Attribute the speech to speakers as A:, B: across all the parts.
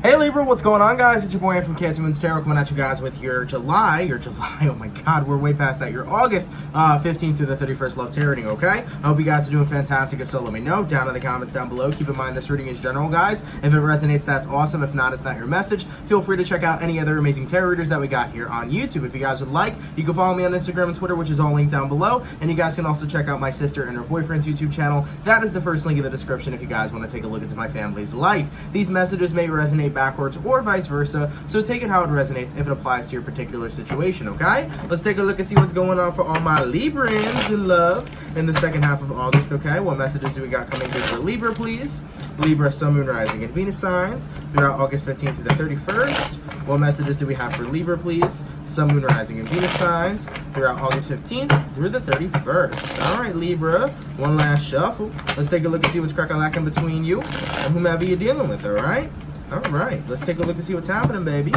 A: Hey Libra, what's going on, guys? It's your boy from CancerMoonsTarot coming at you guys with your July, oh my god, we're way past that, your August 15th through the 31st love tarot reading, okay? I hope you guys are doing fantastic. If so, let me know down in the comments down below. Keep in mind this reading is general, guys. If it resonates, that's awesome. If not, it's not your message. Feel free to check out any other amazing tarot readers that we got here on YouTube. If you guys would like, you can follow me on Instagram and Twitter, which is all linked down below, and you guys can also check out my sister and her boyfriend's YouTube channel. That is the first link in the description if you guys want to take a look into my family's life. These messages may resonate backwards or vice versa, so take it how it resonates if it applies to your particular situation, okay? Let's take a look and see what's going on for all my Librans in love in the second half of August, okay? What messages do we got coming through for Libra, please? Libra, Sun, Moon, Rising, and Venus signs throughout August 15th through the 31st. What messages do we have for Libra, please? Sun, Moon, Rising, and Venus signs throughout August 15th through the 31st. All right, Libra, one last shuffle. Let's take a look and see what's crack-a-lacking between you and whomever you're dealing with, all right? All right, let's take a look and see what's happening, baby.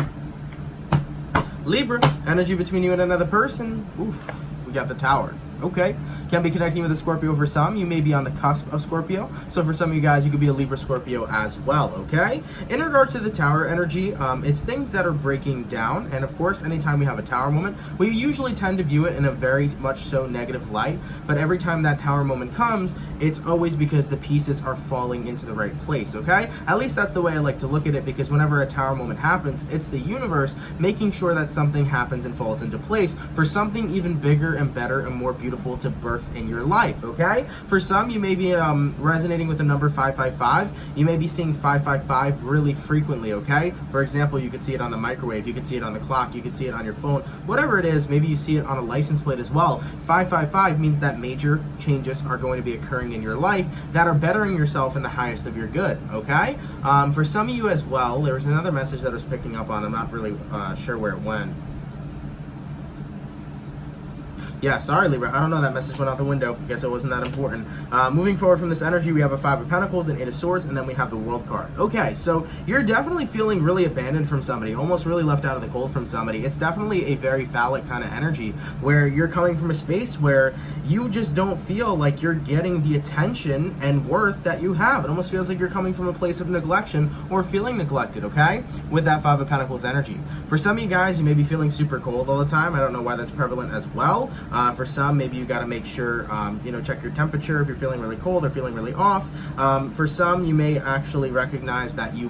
A: Libra, energy between you and another person. Oof, we got the Tower. Okay, can be connecting with a Scorpio for some. You may be on the cusp of Scorpio. So for some of you guys, you could be a Libra Scorpio as well, okay? In regards to the Tower energy, it's things that are breaking down. And of course, anytime we have a Tower moment, we usually tend to view it in a very much so negative light. But every time that Tower moment comes, it's always because the pieces are falling into the right place, okay? At least that's the way I like to look at it, because whenever a Tower moment happens, it's the universe making sure that something happens and falls into place for something even bigger and better and more beautiful to birth in your life, okay? For some, you may be resonating with the number 555. You may be seeing 555 really frequently, okay? For example, you could see it on the microwave, you could see it on the clock, you could see it on your phone, whatever it is. Maybe you see it on a license plate as well. 555 means that major changes are going to be occurring in your life that are bettering yourself in the highest of your good, okay? For some of you as well, there was another message that I was picking up on. I'm not really sure where it went. Yeah, sorry, Libra. I don't know. That message went out the window. Guess it wasn't that important. Moving forward from this energy, we have a Five of Pentacles and Eight of Swords, and then we have the World card. Okay, so you're definitely feeling really abandoned from somebody, almost really left out of the cold from somebody. It's definitely a very phallic kind of energy where you're coming from a space where you just don't feel like you're getting the attention and worth that you have. It almost feels like you're coming from a place of neglection or feeling neglected, okay? With that Five of Pentacles energy. For some of you guys, you may be feeling super cold all the time. I don't know why that's prevalent as well. For some, maybe you got to make sure, check your temperature if you're feeling really cold or feeling really off. For some, you may actually recognize that you,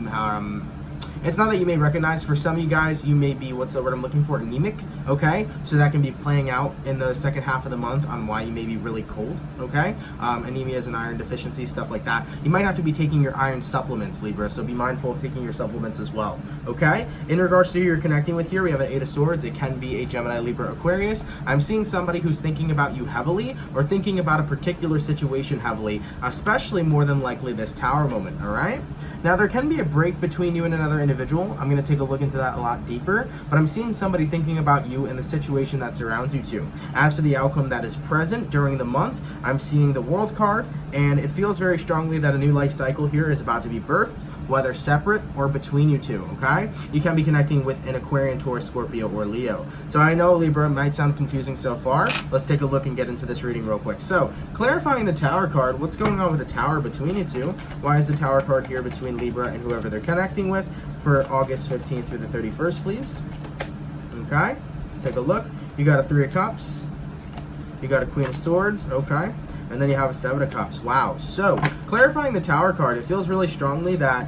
A: it's not that you may recognize, for some of you guys, you may be, what's the word I'm looking for, anemic, okay? So that can be playing out in the second half of the month on why you may be really cold, okay? Anemia is an iron deficiency, stuff like that. You might have to be taking your iron supplements, Libra, so be mindful of taking your supplements as well, okay? In regards to who you're connecting with here, we have an Eight of Swords. It can be a Gemini, Libra, Aquarius. I'm seeing somebody who's thinking about you heavily or thinking about a particular situation heavily, especially more than likely this Tower moment, all right? Now, there can be a break between you and another individual. I'm going to take a look into that a lot deeper, but I'm seeing somebody thinking about you and the situation that surrounds you too. As for the outcome that is present during the month, I'm seeing the World card, and it feels very strongly that a new life cycle here is about to be birthed, whether separate or between you two, okay? You can be connecting with an Aquarian, Taurus, Scorpio, or Leo. So I know, Libra, it might sound confusing so far. Let's take a look and get into this reading real quick. So, clarifying the Tower card, what's going on with the Tower between you two? Why is the Tower card here between Libra and whoever they're connecting with for August 15th through the 31st, please? Okay, let's take a look. You got a Three of Cups. You got a Queen of Swords, okay? And then you have a Seven of Cups. Wow. So, clarifying the Tower card, it feels really strongly that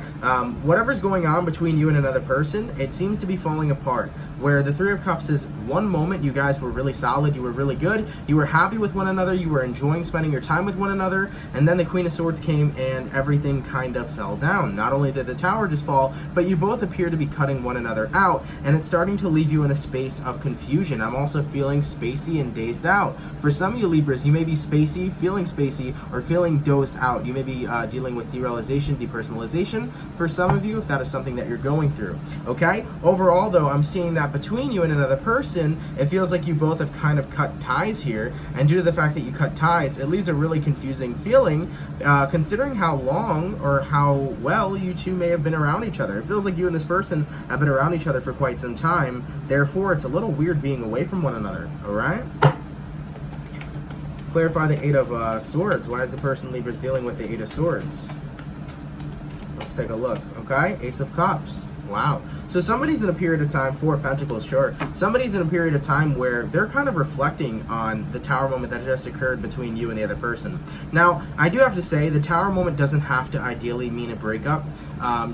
A: whatever's going on between you and another person, it seems to be falling apart. Where the Three of Cups is one moment you guys were really solid, you were really good, you were happy with one another, you were enjoying spending your time with one another, and then the Queen of Swords came and everything kind of fell down. Not only did the Tower just fall, but you both appear to be cutting one another out, and it's starting to leave you in a space of confusion. I'm also feeling spacey and dazed out. For some of you Libras, you may be spacey, feeling spacey, or feeling dozed out. You may be dealing with derealization, depersonalization. For some of you, if that is something that you're going through, okay? Overall, though, I'm seeing that between you and another person, it feels like you both have kind of cut ties here, and due to the fact that you cut ties, it leaves a really confusing feeling, considering how long or how well you two may have been around each other. It feels like you and this person have been around each other for quite some time, therefore it's a little weird being away from one another, alright? Clarify the Eight of Swords. Why is the person Libra's dealing with the Eight of Swords? Let's take a look, okay? Ace of Cups. Wow. So somebody's in a period of time, Four of Pentacles, sure. Somebody's in a period of time where they're kind of reflecting on the Tower moment that just occurred between you and the other person. Now, I do have to say, the Tower moment doesn't have to ideally mean a breakup.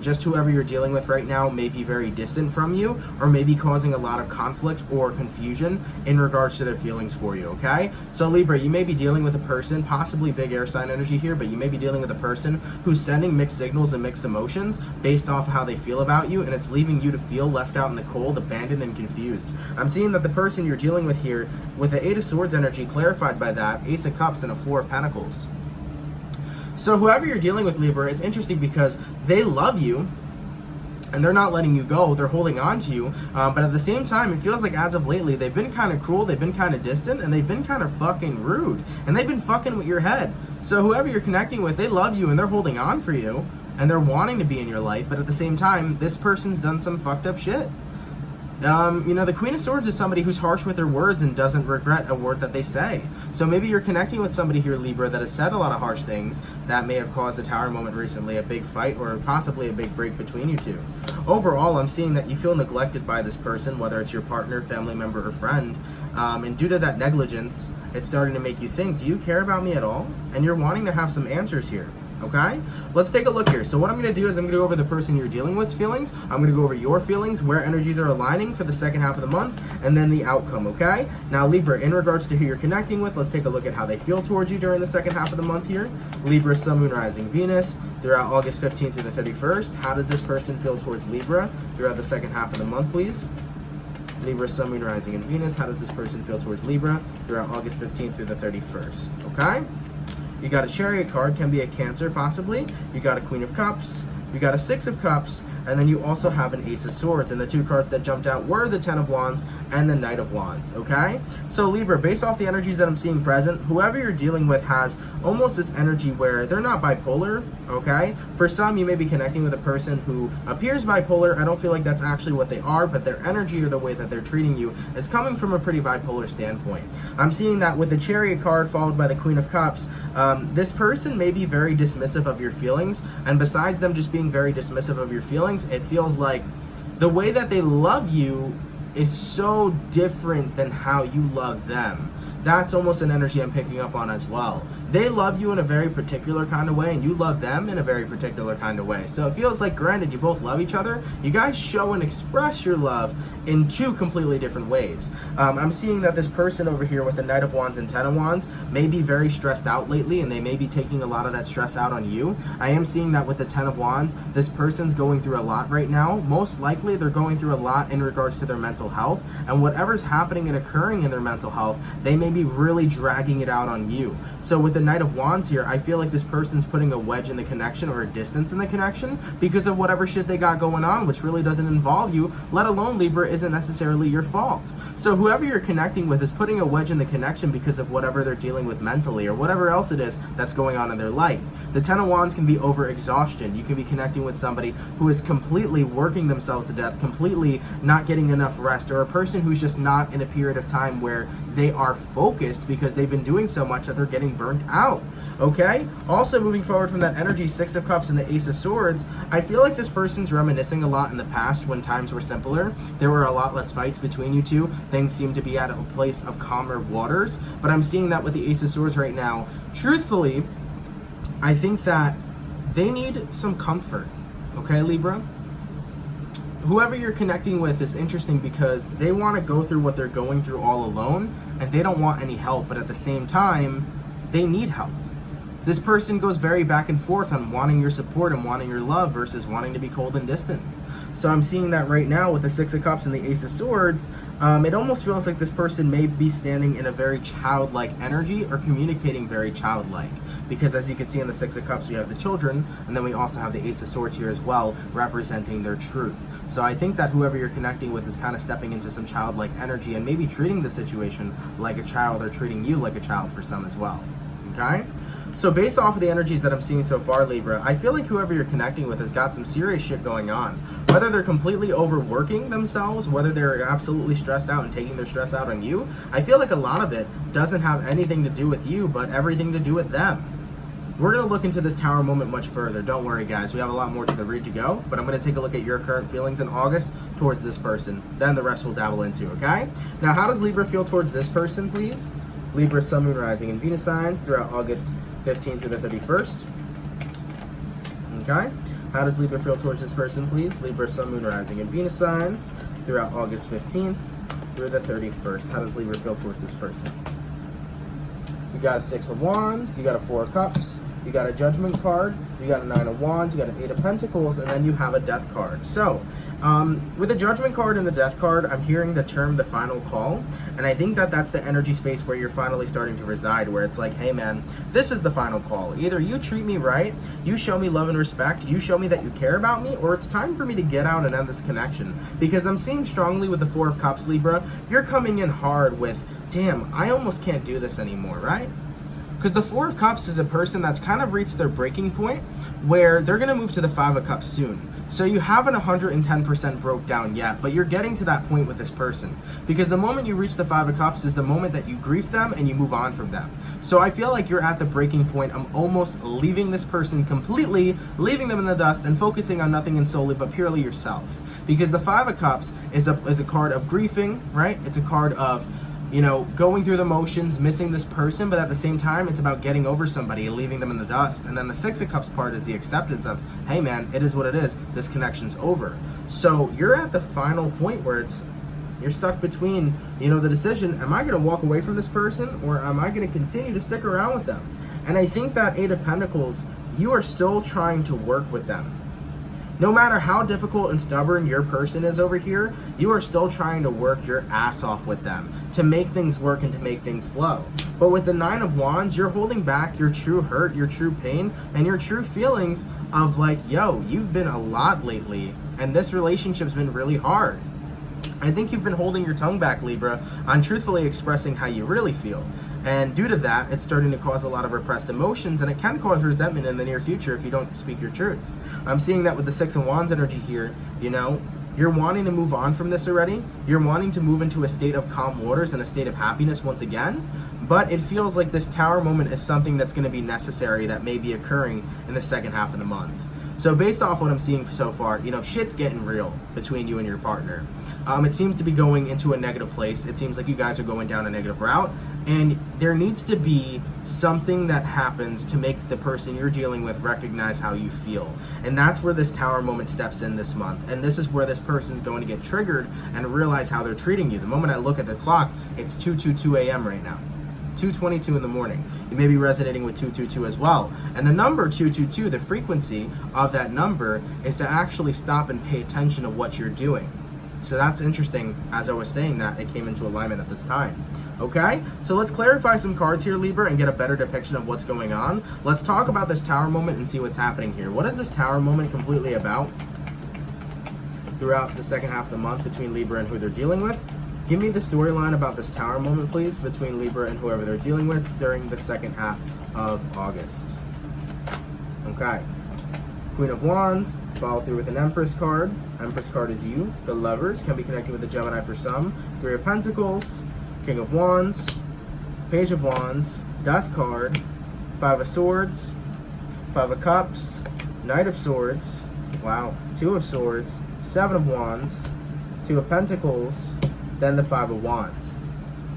A: Just whoever you're dealing with right now may be very distant from you, or may be causing a lot of conflict or confusion in regards to their feelings for you, okay? So Libra, you may be dealing with a person, possibly big air sign energy here, but you may be dealing with a person who's sending mixed signals and mixed emotions based off of how they feel about you, and it's leaving you to feel left out in the cold, abandoned, and confused. I'm seeing that the person you're dealing with here, with the Eight of Swords energy clarified by that, Ace of Cups, and a Four of Pentacles. So whoever you're dealing with, Libra, it's interesting because they love you, and they're not letting you go, they're holding on to you, but at the same time, it feels like as of lately, they've been kind of cruel, they've been kind of distant, and they've been kind of fucking rude, and they've been fucking with your head. So whoever you're connecting with, they love you, and they're holding on for you, and they're wanting to be in your life, but at the same time, this person's done some fucked up shit. You know, the Queen of Swords is somebody who's harsh with their words and doesn't regret a word that they say. So maybe you're connecting with somebody here, Libra, that has said a lot of harsh things that may have caused a Tower moment recently, a big fight, or possibly a big break between you two. Overall, I'm seeing that you feel neglected by this person, whether it's your partner, family member, or friend. And due to that negligence, it's starting to make you think, do you care about me at all? And you're wanting to have some answers here. Okay, let's take a look here. So what I'm going to do is I'm going to go over the person you're dealing with's feelings. I'm going to go over your feelings, where energies are aligning for the second half of the month, and then the outcome, okay? Now, Libra, in regards to who you're connecting with, let's take a look at how they feel towards you during the second half of the month here. Libra, Sun, Moon, Rising, Venus, throughout August 15th through the 31st. How does this person feel towards Libra throughout the second half of the month, please? Libra, Sun, Moon, Rising, and Venus. How does this person feel towards Libra throughout August 15th through the 31st, okay? You got a Chariot card, can be a Cancer possibly. You got a Queen of Cups. You got a Six of Cups, and then you also have an Ace of Swords. And the two cards that jumped out were the Ten of Wands and the Knight of Wands, okay? So Libra, based off the energies that I'm seeing present, whoever you're dealing with has almost this energy where they're not bipolar, okay? For some, you may be connecting with a person who appears bipolar. I don't feel like that's actually what they are, but their energy or the way that they're treating you is coming from a pretty bipolar standpoint. I'm seeing that with the Chariot card followed by the Queen of Cups, this person may be very dismissive of your feelings, and besides them just being very dismissive of your feelings, it feels like the way that they love you is so different than how you love them. That's almost an energy I'm picking up on as well. They love you in a very particular kind of way, and you love them in a very particular kind of way. So it feels like, granted, you both love each other, you guys show and express your love in two completely different ways. I'm seeing that this person over here with the Knight of Wands and Ten of Wands may be very stressed out lately, and they may be taking a lot of that stress out on you. I am seeing that with the Ten of Wands, this person's going through a lot right now. Most likely, they're going through a lot in regards to their mental health, and whatever's happening and occurring in their mental health, they may be really dragging it out on you. So with the Knight of Wands here, I feel like this person's putting a wedge in the connection or a distance in the connection because of whatever shit they got going on, which really doesn't involve you, let alone, Libra, isn't necessarily your fault. So whoever you're connecting with is putting a wedge in the connection because of whatever they're dealing with mentally or whatever else it is that's going on in their life. The Ten of Wands can be over-exhaustion. You can be connecting with somebody who is completely working themselves to death, completely not getting enough rest, or a person who's just not in a period of time where they are focused because they've been doing so much that they're getting burnt out. Okay? Also, moving forward from that energy, Six of Cups and the Ace of Swords, I feel like this person's reminiscing a lot in the past when times were simpler. There were a lot less fights between you two. Things seem to be at a place of calmer waters. But I'm seeing that with the Ace of Swords right now. Truthfully, I think that they need some comfort. Okay, Libra? Whoever you're connecting with is interesting because they want to go through what they're going through all alone, and they don't want any help, but at the same time, they need help. This person goes very back and forth on wanting your support and wanting your love versus wanting to be cold and distant. So I'm seeing that right now with the Six of Cups and the Ace of Swords. It almost feels like this person may be standing in a very childlike energy or communicating very childlike. Because as you can see in the Six of Cups, we have the children, and then we also have the Ace of Swords here as well, representing their truth. So I think that whoever you're connecting with is kind of stepping into some childlike energy and maybe treating the situation like a child or treating you like a child for some as well. Okay? So based off of the energies that I'm seeing so far, Libra, I feel like whoever you're connecting with has got some serious shit going on. Whether they're completely overworking themselves, whether they're absolutely stressed out and taking their stress out on you, I feel like a lot of it doesn't have anything to do with you, but everything to do with them. We're going to look into this Tower moment much further. Don't worry, guys. We have a lot more to the read to go, but I'm going to take a look at your current feelings in August towards this person. Then the rest we'll dabble into, okay? Now, how does Libra feel towards this person, please? Libra, Sun, Moon, Rising, and Venus signs throughout August 15th through the 31st. Okay? How does Libra feel towards this person, please? Libra, Sun, Moon, Rising, and Venus signs throughout August 15th through the 31st. How does Libra feel towards this person? You got a 6 of Wands, you got a 4 of Cups, you got a Judgment card, you got a 9 of Wands, you got an 8 of Pentacles, and then you have a Death card. So, with the Judgment card and the Death card, I'm hearing the term the final call, and I think that that's the energy space where you're finally starting to reside, where it's like, hey man, this is the final call. Either you treat me right, you show me love and respect, you show me that you care about me, or it's time for me to get out and end this connection. Because I'm seeing strongly with the 4 of Cups, Libra, you're coming in hard with, damn, I almost can't do this anymore, right? Because the 4 of Cups is a person that's kind of reached their breaking point where they're going to move to the 5 of Cups soon. So you haven't 110% broke down yet, but you're getting to that point with this person. Because the moment you reach the 5 of Cups is the moment that you grief them and you move on from them. So I feel like you're at the breaking point. I'm almost leaving this person completely, leaving them in the dust and focusing on nothing and solely but purely yourself. Because the 5 of Cups is a card of griefing, right? It's a card of, you know, going through the motions, missing this person, but at the same time, it's about getting over somebody and leaving them in the dust. And then the 6 of Cups part is the acceptance of, hey man, it is what it is. This connection's over. So you're at the final point where you're stuck between, you know, the decision, am I going to walk away from this person or am I going to continue to stick around with them? And I think that 8 of Pentacles, you are still trying to work with them. No matter how difficult and stubborn your person is over here, you are still trying to work your ass off with them to make things work and to make things flow. But with the 9 of Wands, you're holding back your true hurt, your true pain, and your true feelings of like, yo, you've been a lot lately, and this relationship's been really hard. I think you've been holding your tongue back, Libra, on truthfully expressing how you really feel. And due to that, it's starting to cause a lot of repressed emotions, and it can cause resentment in the near future if you don't speak your truth. I'm seeing that with the 6 of Wands energy here, you know, you're wanting to move on from this already. You're wanting to move into a state of calm waters and a state of happiness once again. But it feels like this Tower moment is something that's going to be necessary that may be occurring in the second half of the month. So based off what I'm seeing so far, you know, shit's getting real between you and your partner. It seems to be going into a negative place. It seems like you guys are going down a negative route, and there needs to be something that happens to make the person you're dealing with recognize how you feel. And that's where this Tower moment steps in this month. And this is where this person's going to get triggered and realize how they're treating you. The moment I look at the clock, it's 2:22 a.m. right now. 2:22 in the morning. You may be resonating with 222 as well. And the number 222, the frequency of that number, is to actually stop and pay attention to what you're doing. So that's interesting. As I was saying that, it came into alignment at this time. Okay, so let's clarify some cards here, Libra, and get a better depiction of what's going on. Let's talk about this Tower moment and see what's happening here. What is this Tower moment completely about throughout the second half of the month between Libra and who they're dealing with? Give me the storyline about this Tower moment, please, between Libra and whoever they're dealing with during the second half of August. Okay. Queen of Wands, follow through with an Empress card. Empress card is you. The Lovers can be connected with the Gemini for some. 3 of Pentacles, King of Wands, Page of Wands, Death card, 5 of Swords, 5 of Cups, Knight of Swords, wow, 2 of Swords, 7 of Wands, 2 of Pentacles, then the 5 of Wands.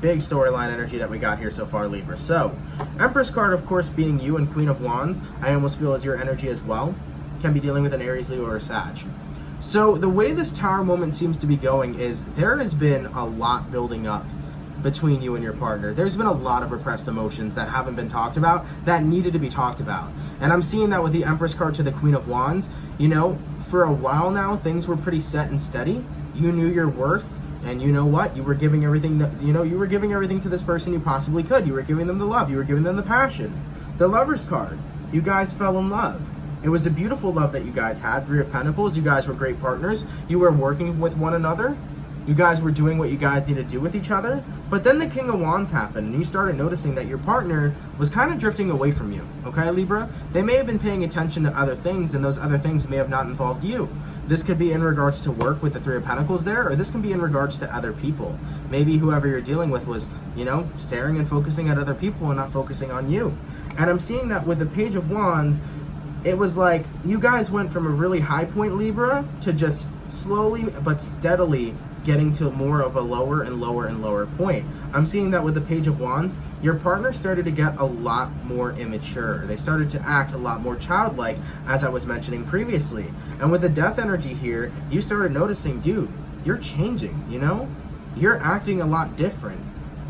A: Big storyline energy that we got here so far, Libra. So, Empress card, of course, being you, and Queen of Wands, I almost feel is your energy as well. Can be dealing with an Aries, Leo, or a Sag. So the way this Tower moment seems to be going is there has been a lot building up between you and your partner. There's been a lot of repressed emotions that haven't been talked about that needed to be talked about. And I'm seeing that with the Empress card to the Queen of Wands. You know, for a while now, things were pretty set and steady. You knew your worth. And you know what? You were giving everything that, you were giving everything to this person you possibly could. You were giving them the love. You were giving them the passion. The Lovers card. You guys fell in love. It was a beautiful love that you guys had. 3 of Pentacles. You guys were great partners. You were working with one another. You guys were doing what you guys need to do with each other. But then the King of Wands happened, and you started noticing that your partner was kind of drifting away from you. Okay, Libra? They may have been paying attention to other things, and those other things may have not involved you. This could be in regards to work with the Three of Pentacles there, or this can be in regards to other people. Maybe whoever you're dealing with was, you know, staring and focusing at other people and not focusing on you. And I'm seeing that with the Page of Wands, it was like you guys went from a really high point, Libra, to just slowly but steadily getting to more of a lower and lower and lower point. I'm seeing that with the Page of Wands, your partner started to get a lot more immature. They started to act a lot more childlike, as I was mentioning previously. And with the Death energy here, you started noticing, dude, you're changing, you know? You're acting a lot different.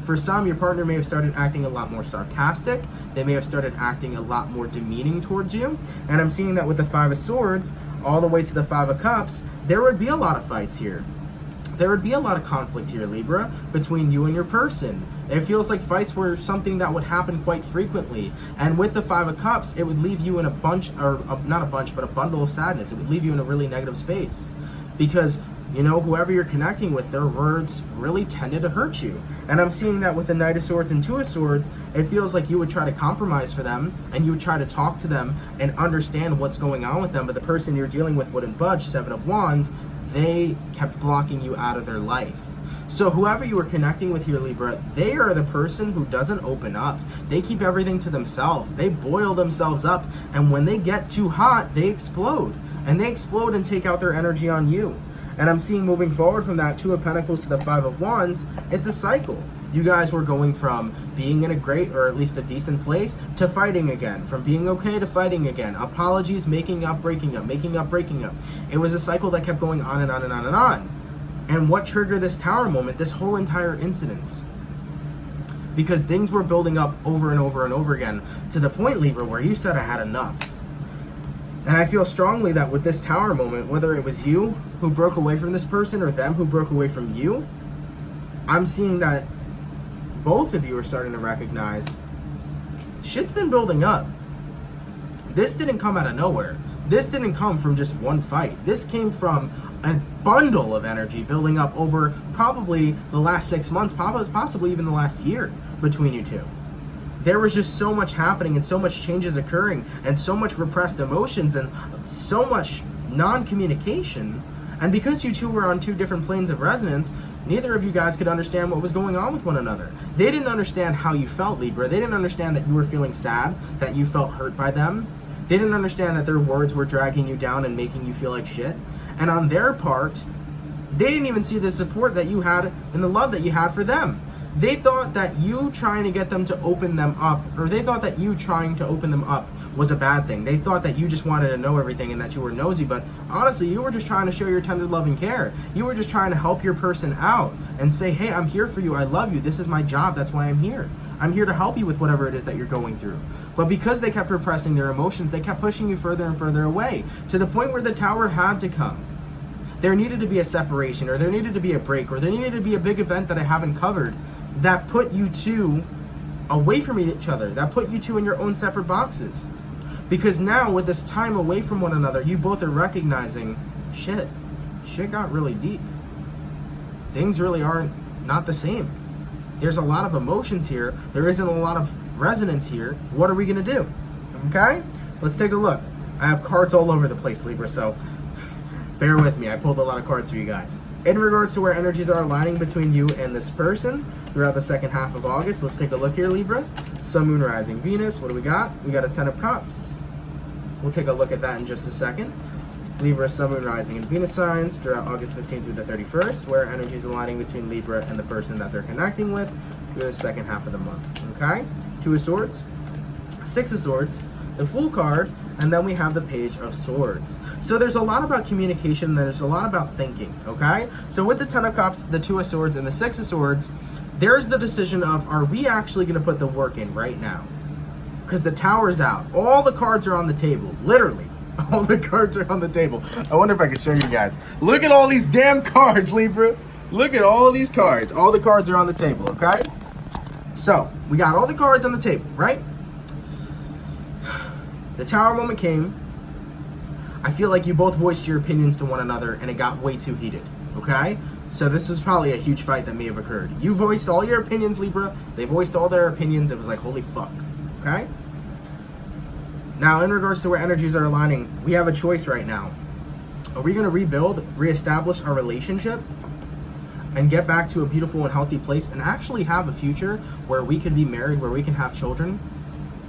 A: For some, your partner may have started acting a lot more sarcastic. They may have started acting a lot more demeaning towards you. And I'm seeing that with the Five of Swords, all the way to the Five of Cups, there would be a lot of fights here. There would be a lot of conflict here, Libra, between you and your person. It feels like fights were something that would happen quite frequently. And with the Five of Cups, it would leave you in a bunch, or not a bunch, but a bundle of sadness. It would leave you in a really negative space. Because, you know, whoever you're connecting with, their words really tended to hurt you. And I'm seeing that with the Knight of Swords and Two of Swords, it feels like you would try to compromise for them, and you would try to talk to them and understand what's going on with them, but the person you're dealing with wouldn't budge. Seven of Wands, they kept blocking you out of their life. So whoever you were connecting with here, Libra, they are the person who doesn't open up. They keep everything to themselves. They boil themselves up, and when they get too hot, they explode. And they explode and take out their energy on you. And I'm seeing moving forward from that Two of Pentacles to the Five of Wands, it's a cycle. You guys were going from being in a great, or at least a decent place, to fighting again. From being okay to fighting again. Apologies, making up, breaking up, making up, breaking up. It was a cycle that kept going on and on and on and on. And what triggered this Tower moment, this whole entire incident? Because things were building up over and over and over again, to the point, Libra, where you said I had enough. And I feel strongly that with this Tower moment, whether it was you who broke away from this person or them who broke away from you, I'm seeing that both of you are starting to recognize shit's been building up. This didn't come out of nowhere. This didn't come from just one fight. This came from a bundle of energy building up over probably the last 6 months, possibly even the last year between you two. There was just so much happening and so much changes occurring and so much repressed emotions and so much non-communication. And because you two were on two different planes of resonance, neither of you guys could understand what was going on with one another. They didn't understand how you felt, Libra. They didn't understand that you were feeling sad, that you felt hurt by them. They didn't understand that their words were dragging you down and making you feel like shit. And on their part, they didn't even see the support that you had and the love that you had for them. They thought that you trying to get them to open them up, or they thought that you trying to open them up was a bad thing. They thought that you just wanted to know everything and that you were nosy, but honestly, you were just trying to show your tender love and care. You were just trying to help your person out and say, hey, I'm here for you. I love you. This is my job. That's why I'm here. I'm here to help you with whatever it is that you're going through. But because they kept repressing their emotions, they kept pushing you further and further away to the point where the Tower had to come. There needed to be a separation, or there needed to be a break, or there needed to be a big event that I haven't covered that put you two away from each other, that put you two in your own separate boxes. Because now, with this time away from one another, you both are recognizing, shit got really deep. Things really aren't not the same. There's a lot of emotions here. There isn't a lot of resonance here. What are we going to do? Okay? Let's take a look. I have cards all over the place, Libra, so bear with me. I pulled a lot of cards for you guys. In regards to where energies are aligning between you and this person throughout the second half of August, let's take a look here, Libra. Sun, Moon, Rising, Venus. What do we got? We got a Ten of Cups. We'll take a look at that in just a second. Libra, Sun, Moon, Rising, and Venus signs throughout August 15th through the 31st, where energies aligning between Libra and the person that they're connecting with through the second half of the month. Okay? Two of Swords, Six of Swords, the Fool card, and then we have the Page of Swords. So there's a lot about communication, there's a lot about thinking, okay? So with the Ten of Cups, the Two of Swords, and the Six of Swords, there's the decision of, are we actually going to put the work in right now? Because the Tower's out. All the cards are on the table, literally. All the cards are on the table. I wonder if I can show you guys. Look at all these damn cards, Libra. Look at all these cards. All the cards are on the table, okay? So, we got all the cards on the table, right? The Tower moment came. I feel like you both voiced your opinions to one another and it got way too heated, okay? So this was probably a huge fight that may have occurred. You voiced all your opinions, Libra. They voiced all their opinions. It was like, holy fuck, okay? Now, in regards to where energies are aligning, we have a choice right now. Are we going to rebuild, reestablish our relationship, and get back to a beautiful and healthy place and actually have a future where we can be married, where we can have children,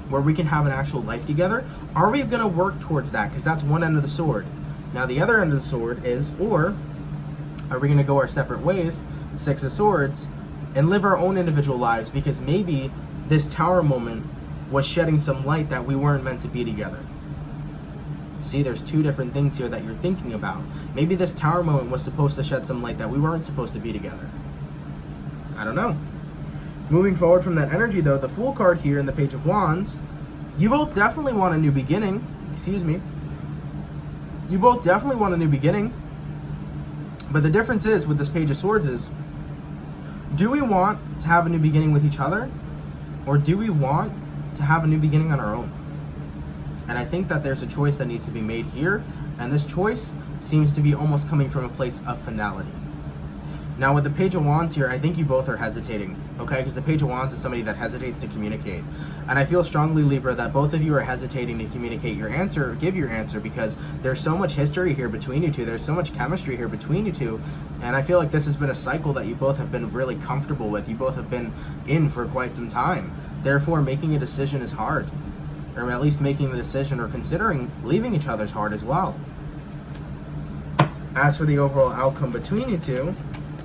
A: where we can have an actual life together? Are we going to work towards that? Because that's one end of the sword. Now the other end of the sword is, or are we going to go our separate ways, Six of Swords, and live our own individual lives? Because maybe this Tower moment was shedding some light that we weren't meant to be together. See, there's two different things here that you're thinking about. Maybe this Tower moment was supposed to shed some light that we weren't supposed to be together. I don't know. Moving forward from that energy, though, the Fool card here and the Page of Wands, you both definitely want a new beginning. Excuse me. You both definitely want a new beginning. But the difference is, with this Page of Swords is, do we want to have a new beginning with each other? Or do we want to have a new beginning on our own? And I think that there's a choice that needs to be made here, and this choice seems to be almost coming from a place of finality. Now with the Page of Wands here, I think you both are hesitating, okay? Because the Page of Wands is somebody that hesitates to communicate. And I feel strongly, Libra, that both of you are hesitating to communicate your answer or give your answer, because there's so much history here between you two. There's so much chemistry here between you two. And I feel like this has been a cycle that you both have been really comfortable with. You both have been in for quite some time. Therefore, making a decision is hard. Or at least making the decision or considering leaving each other's hard as well. As for the overall outcome between you two,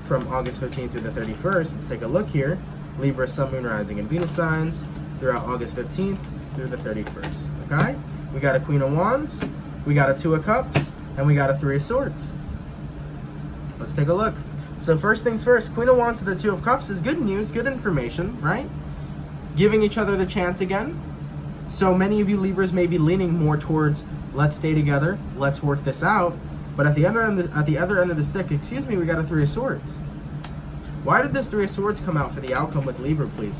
A: from August 15th through the 31st, let's take a look here. Libra, Sun, Moon, Rising, and Venus signs throughout August 15th through the 31st, okay? We got a Queen of Wands, we got a Two of Cups, and we got a Three of Swords. Let's take a look. So first things first, Queen of Wands to the Two of Cups is good news, good information, right? Giving each other the chance again. So many of you Libras may be leaning more towards, let's stay together, let's work this out. But at the other end of the stick, excuse me, we got a Three of Swords. Why did this Three of Swords come out for the outcome with Libra, please?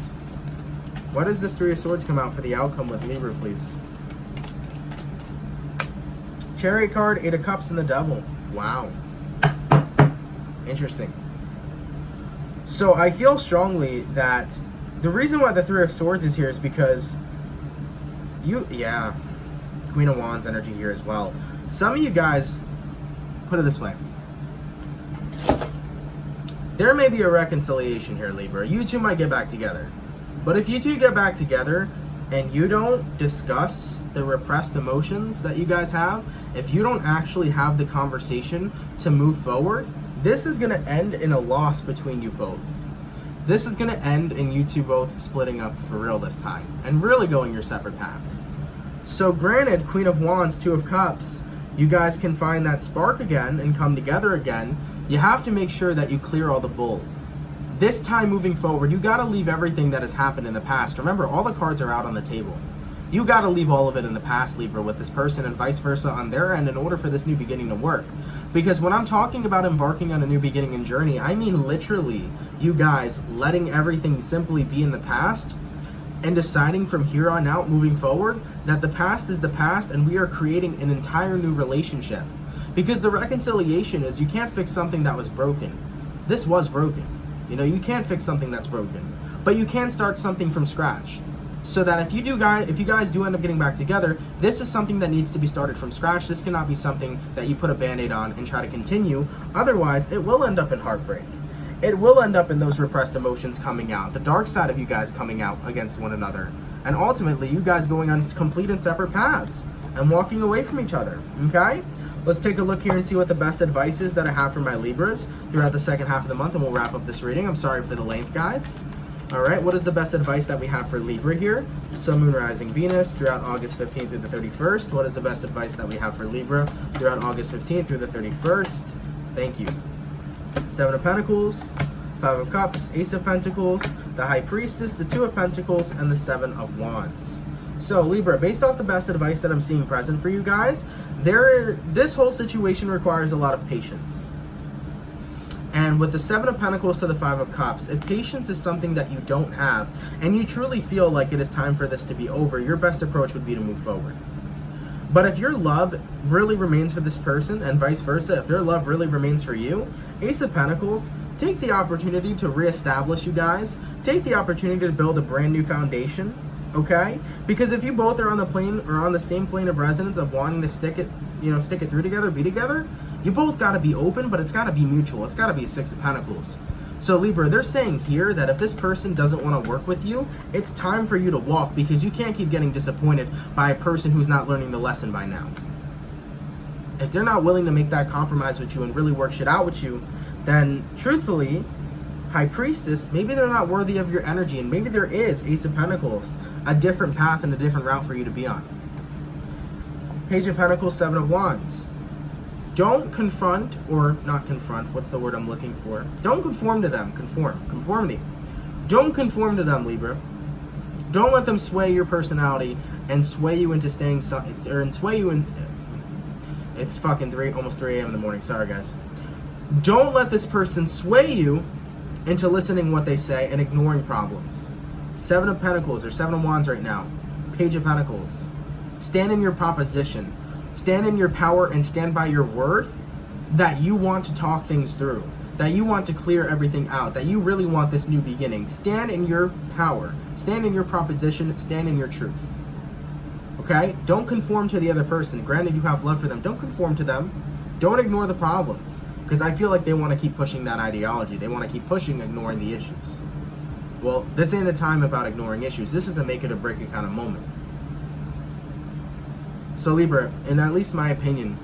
A: Why does this Three of Swords come out for the outcome with Libra, please? Chariot card, Eight of Cups, and the Devil. Wow. Interesting. So I feel strongly that the reason why the Three of Swords is here is because Queen of Wands energy here as well. Some of you guys, put it this way, there may be a reconciliation here, Libra. You two might get back together. But if you two get back together and you don't discuss the repressed emotions that you guys have, if you don't actually have the conversation to move forward, this is going to end in a loss between you both. This is going to end in you two both splitting up for real this time and really going your separate paths. So granted, Queen of Wands, Two of Cups, you guys can find that spark again and come together again. You have to make sure that you clear all the bull. This time moving forward, you got to leave everything that has happened in the past. Remember, all the cards are out on the table. You got to leave all of it in the past, Libra, with this person and vice versa on their end in order for this new beginning to work. Because when I'm talking about embarking on a new beginning and journey, I mean literally you guys letting everything simply be in the past and deciding from here on out moving forward that the past is the past and we are creating an entire new relationship. Because the reconciliation is you can't fix something that was broken. This was broken. You know, you can't fix something that's broken. But you can start something from scratch. So that if you guys do end up getting back together, this is something that needs to be started from scratch. This cannot be something that you put a band-aid on and try to continue. Otherwise, it will end up in heartbreak. It will end up in those repressed emotions coming out, the dark side of you guys coming out against one another. And ultimately, you guys going on complete and separate paths and walking away from each other, okay? Let's take a look here and see what the best advice is that I have for my Libras throughout the second half of the month, and we'll wrap up this reading. I'm sorry for the length, guys. All right, what is the best advice that we have for Libra here? Sun, Moon, Rising, Venus throughout August 15th through the 31st. What is the best advice that we have for Libra throughout August 15th through the 31st? Thank you. Seven of Pentacles, Five of Cups, Ace of Pentacles, the High Priestess, the Two of Pentacles, and the Seven of Wands. So Libra, based off the best advice that I'm seeing present for you guys, this whole situation requires a lot of patience. And with the Seven of Pentacles to the Five of Cups, if patience is something that you don't have, and you truly feel like it is time for this to be over, your best approach would be to move forward. But if your love really remains for this person, and vice versa, if their love really remains for you, Ace of Pentacles, take the opportunity to reestablish you guys. Take the opportunity to build a brand new foundation, okay? Because if you both are on the plane or on the same plane of resonance of wanting to stick it through together, be together, You both got to be open, but it's got to be mutual. It's got to be Six of Pentacles. So Libra, they're saying here that if this person doesn't want to work with you, it's time for you to walk, because you can't keep getting disappointed by a person who's not learning the lesson by now. If they're not willing to make that compromise with you and really work shit out with you, then truthfully, High Priestess, maybe they're not worthy of your energy, and maybe there is, Ace of Pentacles, a different path and a different route for you to be on. Page of Pentacles, Seven of Wands. Don't confront, or not confront, what's the word I'm looking for? Don't conform to them. Conformity. Don't conform to them, Libra. Don't let them sway your personality and sway you into staying, and sway you in, it's fucking almost 3 a.m. in the morning, sorry guys. Don't let this person sway you into listening what they say and ignoring problems. Seven of Pentacles, or Seven of Wands right now. Page of Pentacles. Stand in your proposition. Stand in your power and stand by your word that you want to talk things through, that you want to clear everything out, that you really want this new beginning. Stand in your power. Stand in your proposition. Stand in your truth. Okay? Don't conform to the other person. Granted, you have love for them. Don't conform to them. Don't ignore the problems, because I feel like they want to keep pushing that ideology. They want to keep pushing, ignoring the issues. Well, this ain't a time about ignoring issues. This is a make it or break it kind of moment. So Libra, in at least my opinion,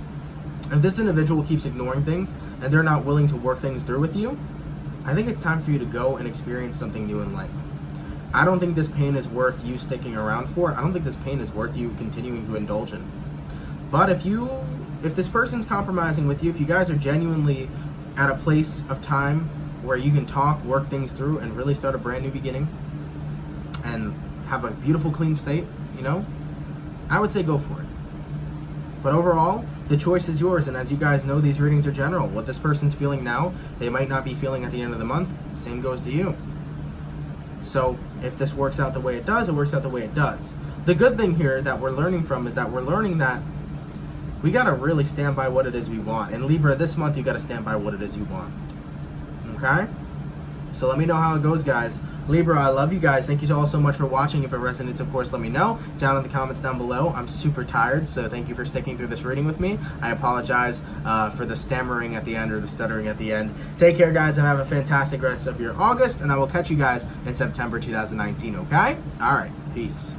A: if this individual keeps ignoring things and they're not willing to work things through with you, I think it's time for you to go and experience something new in life. I don't think this pain is worth you sticking around for. I don't think this pain is worth you continuing to indulge in. But if this person's compromising with you, if you guys are genuinely at a place of time where you can talk, work things through, and really start a brand new beginning and have a beautiful, clean state, you know, I would say go for it. But overall, the choice is yours, and as you guys know, these readings are general. What this person's feeling now, they might not be feeling at the end of the month. Same goes to you. So if this works out the way it does, it works out the way it does. The good thing here that we're learning from is that we're learning that we got to really stand by what it is we want. And Libra, this month, you got to stand by what it is you want. Okay? So let me know how it goes, guys. Libra, I love you guys. Thank you all so much for watching. If it resonates, of course, let me know down in the comments down below. I'm super tired, so thank you for sticking through this reading with me. I apologize for the stammering at the end or the stuttering at the end. Take care, guys, and have a fantastic rest of your August, and I will catch you guys in September 2019, okay? All right, peace.